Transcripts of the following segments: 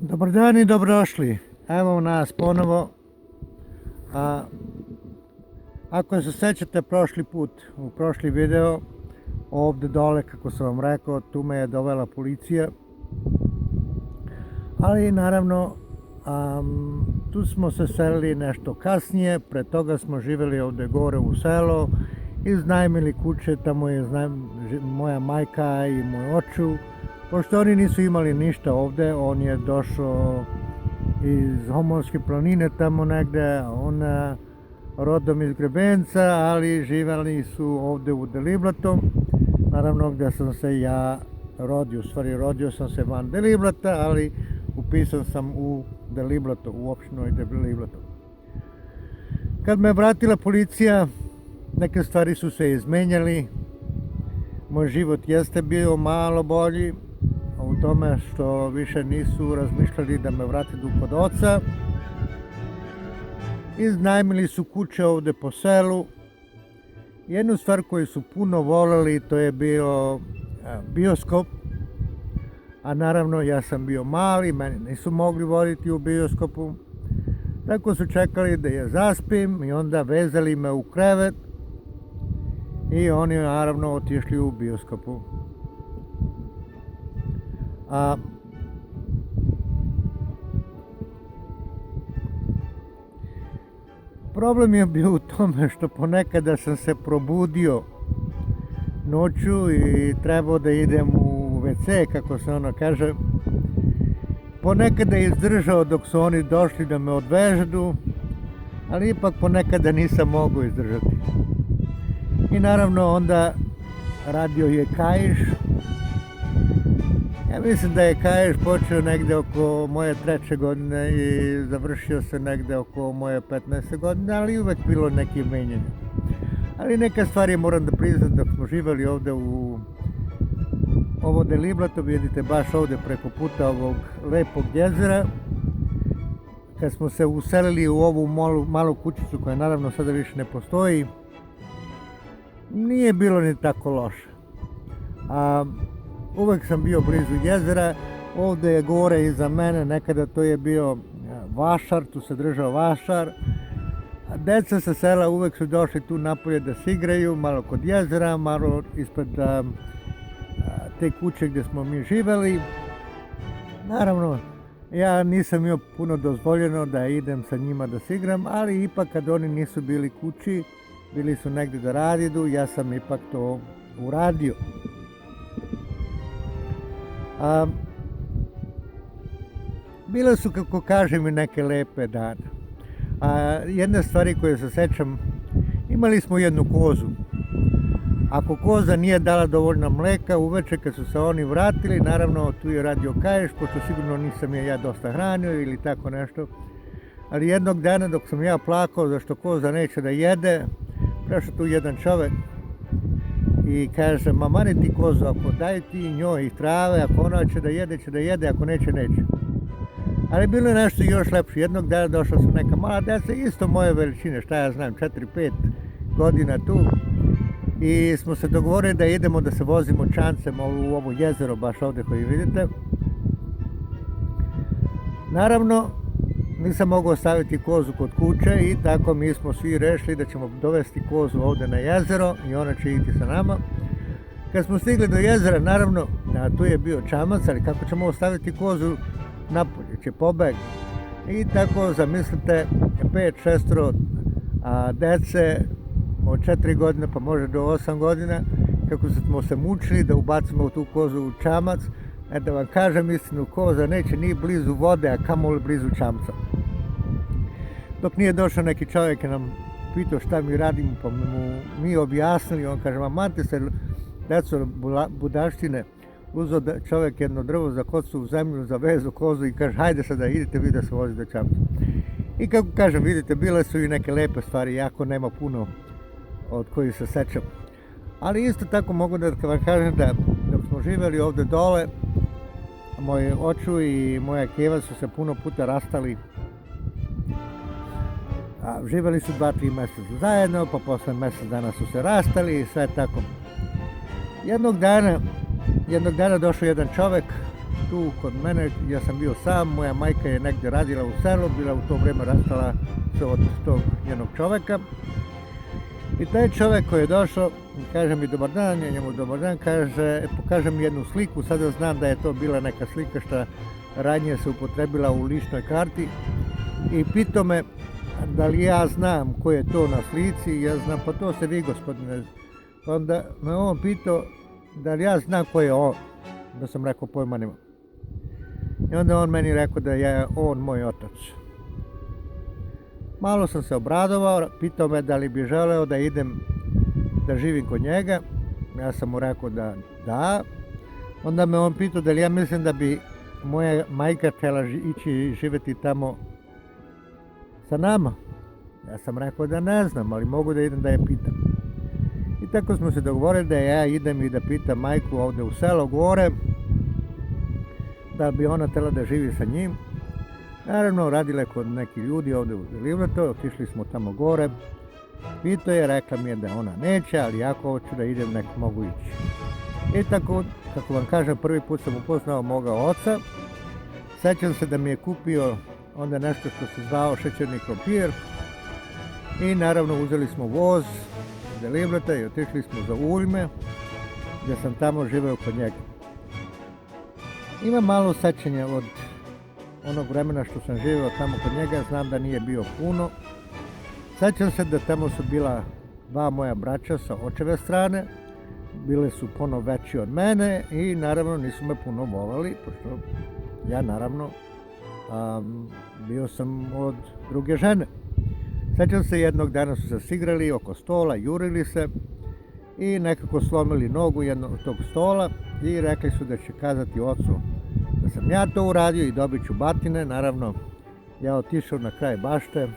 Dobar dan i dobrodošli. Evo nas ponovo. Ako se sjećate prošli put, u prošli video, ovdje dole, kako sam vam rekao, tu me je dovela policija. Ali naravno, tu smo se selili nešto kasnije, pre toga smo živjeli ovdje gore u selo, iznajmili kuće, tamo je moja majka i moj oču. Pošto oni nisu imali ništa ovdje, on je došao iz Homolske planine tamo negdje, on rodom iz Grebenca, ali živjeli su ovdje u Deliblatu. Naravno gdje sam se ja rodio, u stvari rodio sam se van Deliblata, ali upisan sam u Deliblatu, u opštinu Deliblatu. Kad me vratila policija, neke stvari su se izmenjali, moj život jeste bio malo bolji, u tome što više nisu razmišljali da me vrate kod oca. Iznajmili su kuće ovdje po selu. Jednu stvar koju su puno voljeli, to je bio bioskop. A naravno ja sam bio mali, mene nisu mogli voditi u bioskopu. Tako su čekali da je zaspim i onda vezali me u krevet. I oni naravno otišli u bioskopu. Problem je bio u tome što ponekada sam se probudio noću i trebao da idem u WC, kako se ono kaže. Ponekada je izdržao dok su oni došli da me odvežu, ali ipak ponekada nisam mogao izdržati. I naravno onda radio je kaiš. Ja mislim da je kaiš počeo negdje oko moje 3. godine i završio se negdje oko moje 15. godine, ali uvek bilo neki menjanje. Ali neke stvari moram da priznam, dok smo živjeli ovdje u ovo Deliblatu, vidite baš ovdje preko puta ovog lepog jezera. Kad smo se uselili u ovu malu kućicu koja naravno sada više ne postoji, nije bilo ni tako loše. Uvek sam bio blizu jezera, ovdje je gore iza mene, nekada to je bio vašar, tu se držao vašar. Deca sa sela uvek su došli tu napolje da se igraju, malo kod jezera, malo ispred te kuće gdje smo mi živjeli. Naravno, ja nisam imao puno dozvoljeno da idem sa njima da se igram, ali ipak kad oni nisu bili kući, bili su negdje da radidu, ja sam ipak to uradio. Bile su, kako kažem, i neke lepe dane. Jedna stvari koje se sećam, imali smo jednu kozu. Ako koza nije dala dovoljno mleka, uveče kad su se oni vratili, naravno tu je radio kaiš, pošto sigurno nisam je ja dosta hranio ili tako nešto. Ali jednog dana dok sam ja plakao zašto koza neće da jede, prešao tu jedan čovek i kaže, ma mani ti kozu, ako daj ti njoj trave, ako ona će da jede, ako neće, neće. Ali bilo je nešto još lepše. Jednog dana došla su neka mala deca, isto moje veličine, šta ja znam, 4-5 godina tu. I smo se dogovorili da idemo da se vozimo čancem u ovo jezero, baš ovdje koji vidite. Naravno, nisam mogao ostaviti kozu kod kuće i tako mi smo svi rešili da ćemo dovesti kozu ovdje na jezero i ona će ići sa nama. Kad smo stigli do jezera, naravno, tu je bio čamac, ali kako ćemo ostaviti kozu napolje, će pobegti. I tako, zamislite, 5-6 dece od 4 godine pa može do 8 godina, kako smo se mučili da ubacimo tu kozu u čamac. Da vam kažem istinu, koza neće ni blizu vode, a kamoli blizu čamca. Dok nije došao neki čovjek i nam pitao šta mi radimo, pa mu mi objasnili, on kaže, mante se, deco budaštine, uzeo čovjek jedno drvo za kocu u zemlju, zavezu kozu i kaže, hajde sada idite vi da se vozite do čamca. I kako kažem, vidite, bile su i neke lepe stvari, jako nema puno od kojih se sećam. Ali isto tako mogu da vam kažem da dok smo živjeli ovdje dole, moj oču i moja keva su se puno puta rastali. Živjeli su 2-3 mjeseca zajedno, pa posle mjesec dana su se rastali i sve tako. Jednog dana došao jedan čovjek tu kod mene, ja sam bio sam, moja majka je negdje radila u selu, bila u to vrijeme rastala se od tog njenog čoveka. I taj čovjek koji je došao, kaže mi dobar dan, ja njemu dobar dan, pokaže mi jednu sliku, sada znam da je to bila neka slika što ranije se upotrebila u ličnoj karti i pitao me da li ja znam ko je to na slici, ja znam, pa to ste vi gospodine. Onda me on pitao da li ja znam ko je on, da sam rekao pojma nema. I onda on meni rekao da je on moj otac. Malo sam se obradovao, pitao me da li bi želeo da idem da živim kod njega. Ja sam mu rekao da. Onda me on pitao da li ja mislim da bi moja majka htjela ići živjeti tamo sa nama. Ja sam rekao da ne znam, ali mogu da idem da je pitam. I tako smo se dogovorili da ja idem i da pitam majku ovdje u selo gore, da bi ona htjela da živi sa njim. Naravno, radila je kod nekih ljudi ovdje u Livretu, otišli smo tamo gore. Pitao je, rekla mi je da ona neće, ali ako hoću da idem, nek mogu ići. I tako, kako vam kažem, prvi put sam upoznao moga oca. Sjećam se da mi je kupio onda nešto što se zvao šećerni krompir. I naravno uzeli smo voz za Livreta i otišli smo za Uljme, gdje sam tamo živeo kod njega. Imam malo sećanja od onog vremena što sam živio tamo kod njega, znam da nije bio puno. Sjećam se da tamo su bila dva moja braća sa očeve strane, bile su puno veći od mene i naravno nisu me puno volali, pošto ja naravno bio sam od druge žene. Sjećam se jednog dana su se sigrali oko stola, jurili se i nekako slomili nogu jednog od tog stola i rekli su da će kazati ocu da sam ja to uradio i dobit ću batine. Naravno, ja otišao na kraj bašte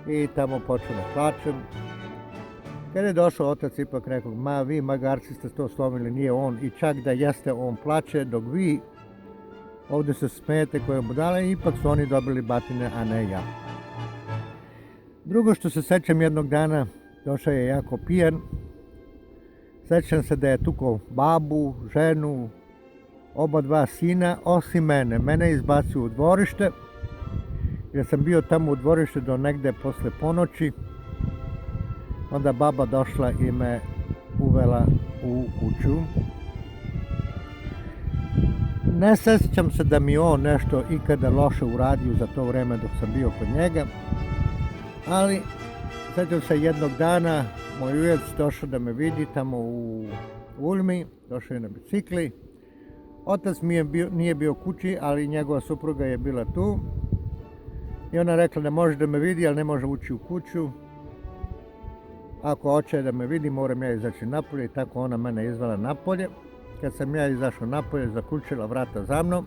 i tamo počeo da plačem. Kad je došao otac, ipak rekao, ma vi magarci ste to slomili, nije on, i čak da jeste on plače, dok vi ovdje se smijete koje mu dale, ipak su oni dobili batine, a ne ja. Drugo što se sećam, jednog dana došao je jako pijan. Sećam se da je tukao babu, ženu, oba dva sina, osim mene. Mene je izbacio u dvorište, jer sam bio tamo u dvorište do negde posle ponoći. Onda baba došla i me uvela u kuću. Ne sjećam se da mi on nešto ikada loše uradio za to vreme dok sam bio kod njega, ali sjećam se jednog dana, moj ujec došao da me vidi tamo u Uljmi, došao je na bicikli. Otac nije bio kući, ali njegova supruga je bila tu. I ona rekla da može da me vidi, ali ne može ući u kuću. Ako hoće da me vidi, moram ja izaći napolje, i tako ona mene izvela napolje. Kad sam ja izašao napolje, zaključila vrata za mnom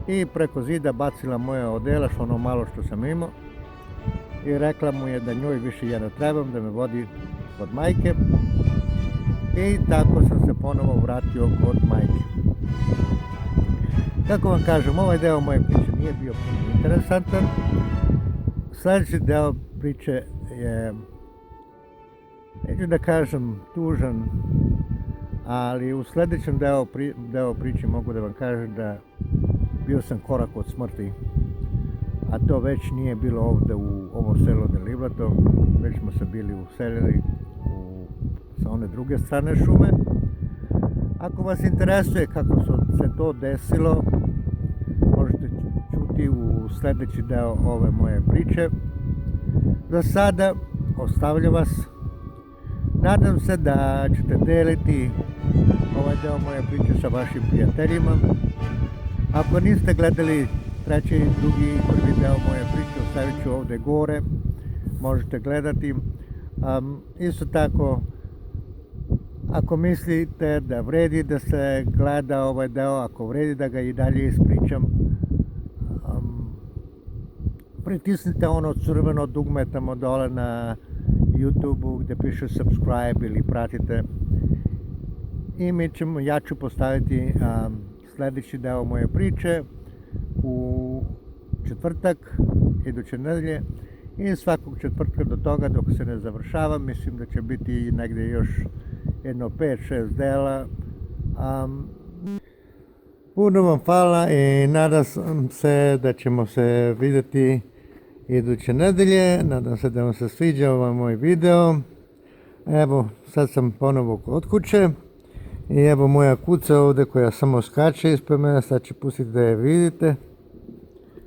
i preko zida bacila moje odela, ono malo što sam imao. I rekla mu je da njoj više ja ne trebam, da me vodi kod majke. I tako sam se ponovo vratio kod majke. Kako vam kažem, ovaj deo moje priče nije bio puno interesantan. Sljedeći deo priče je, neću da kažem tužan, ali u sljedećem deo priče mogu da vam kažem da bio sam korak od smrti. A to već nije bilo ovdje u ovo selo de Livreto, već smo se bili uselili sa one druge strane šume. Ako vas interesuje kako se to desilo, možete čuti u sljedeći deo ove moje priče. Za sada ostavljam vas. Nadam se da ćete deliti ovaj deo moje priče sa vašim prijateljima. Ako niste gledali treći, drugi i prvi deo moje priče, ostavit ću ovdje gore, možete gledati. Isto tako, ako mislite da vredi da se gleda ovaj deo, ako vredi da ga i dalje ispričam, pritisnite ono crveno dugme tamo dole na YouTube-u gdje piše subscribe ili pratite. I ja ću postaviti sljedeći deo moje priče u četvrtak, iduće nedelje, i svakog četvrtka do toga dok se ne završava, mislim da će biti negdje još jedno 5-6 dela. Puno vam hvala i nadam se da ćemo se vidjeti iduće nedelje. Nadam se da vam se sviđa ovaj moj video. Evo, sad sam ponovo kod kuće. I evo moja kuca ovdje koja samo skače ispred mene. Sad ću pustiti da je vidite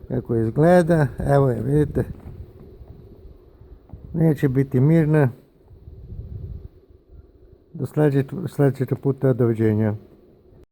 kako izgleda. Evo je, vidite. Neće biti mirna. Do sljedećeg puta, doviđenja.